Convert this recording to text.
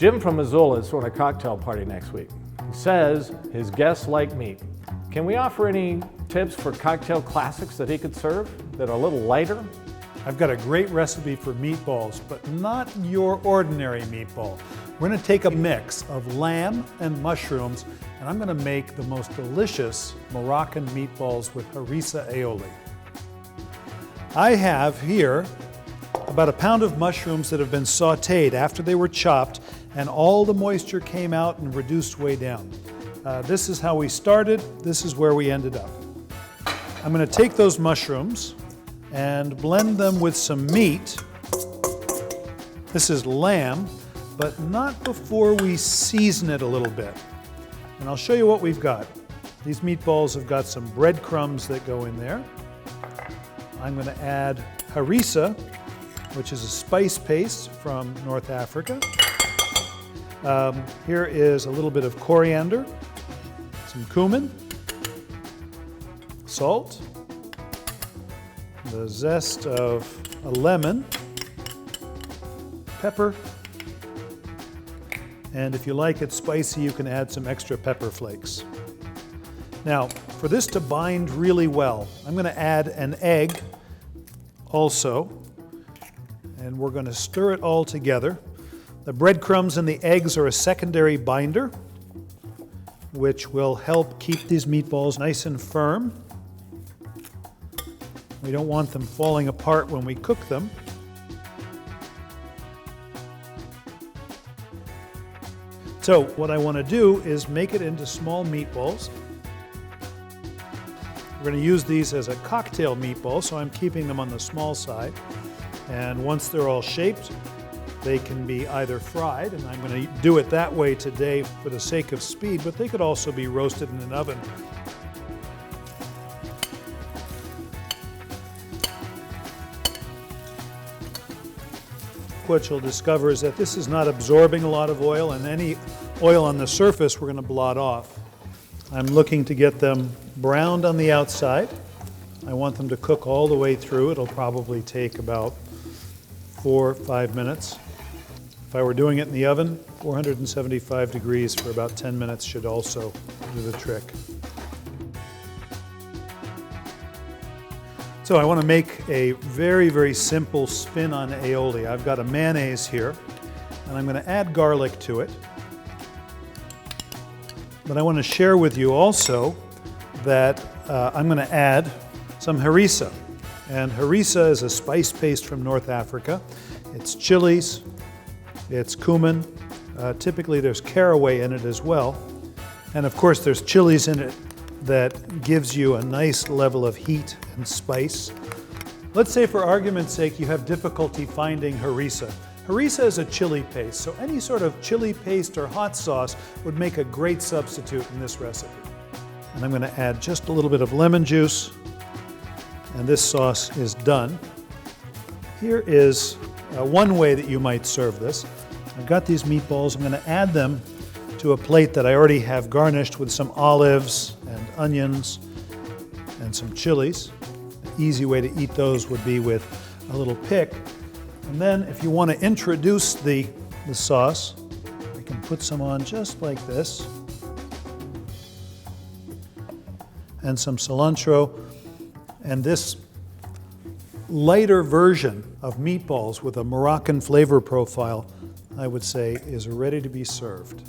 Jim from Missoula is throwing a cocktail party next week. He says his guests like meat. Can we offer any tips for cocktail classics that he could serve that are a little lighter? I've got a great recipe for meatballs, but not your ordinary meatball. We're going to take a mix of lamb and mushrooms, and I'm going to make the most delicious Moroccan meatballs with Harissa aioli. I have here about a pound of mushrooms that have been sautéed after they were chopped, and all the moisture came out and reduced way down. This is how we started. This is where we ended up. I'm going to take those mushrooms and blend them with some meat. This is lamb, but not before we season it a little bit. And I'll show you what we've got. These meatballs have got some breadcrumbs that go in there. I'm going to add harissa, which is a spice paste from North Africa. Here is a little bit of coriander, some cumin, salt, the zest of a lemon, pepper, and if you like it spicy, you can add some extra pepper flakes. Now, for this to bind really well, I'm going to add an egg also, and we're going to stir it all together. The breadcrumbs and the eggs are a secondary binder, which will help keep these meatballs nice and firm. We don't want them falling apart when we cook them. So what I want to do is make it into small meatballs. We're going to use these as a cocktail meatball, so I'm keeping them on the small side. And once they're all shaped, they can be either fried, and I'm going to do it that way today for the sake of speed, but they could also be roasted in an oven. What you'll discover is that this is not absorbing a lot of oil, and any oil on the surface we're going to blot off. I'm looking to get them browned on the outside. I want them to cook all the way through. It'll probably take about 4 or 5 minutes. If I were doing it in the oven, 475 degrees for about 10 minutes should also do the trick. So I want to make a very, very simple spin on aioli. I've got a mayonnaise here, and I'm going to add garlic to it. But I want to share with you also that I'm going to add some harissa. And harissa is a spice paste from North Africa. It's chilies, it's cumin. Typically there's caraway in it as well. And of course there's chilies in it that gives you a nice level of heat and spice. Let's say for argument's sake you have difficulty finding harissa. Harissa is a chili paste, so any sort of chili paste or hot sauce would make a great substitute in this recipe. And I'm going to add just a little bit of lemon juice, and this sauce is done. Here is one way that you might serve this. I've got these meatballs. I'm going to add them to a plate that I already have garnished with some olives and onions and some chilies. The easy way to eat those would be with a little pick. And then if you want to introduce the sauce, I can put some on just like this. And some cilantro. And this lighter version of meatballs with a Moroccan flavor profile, I would say, is ready to be served.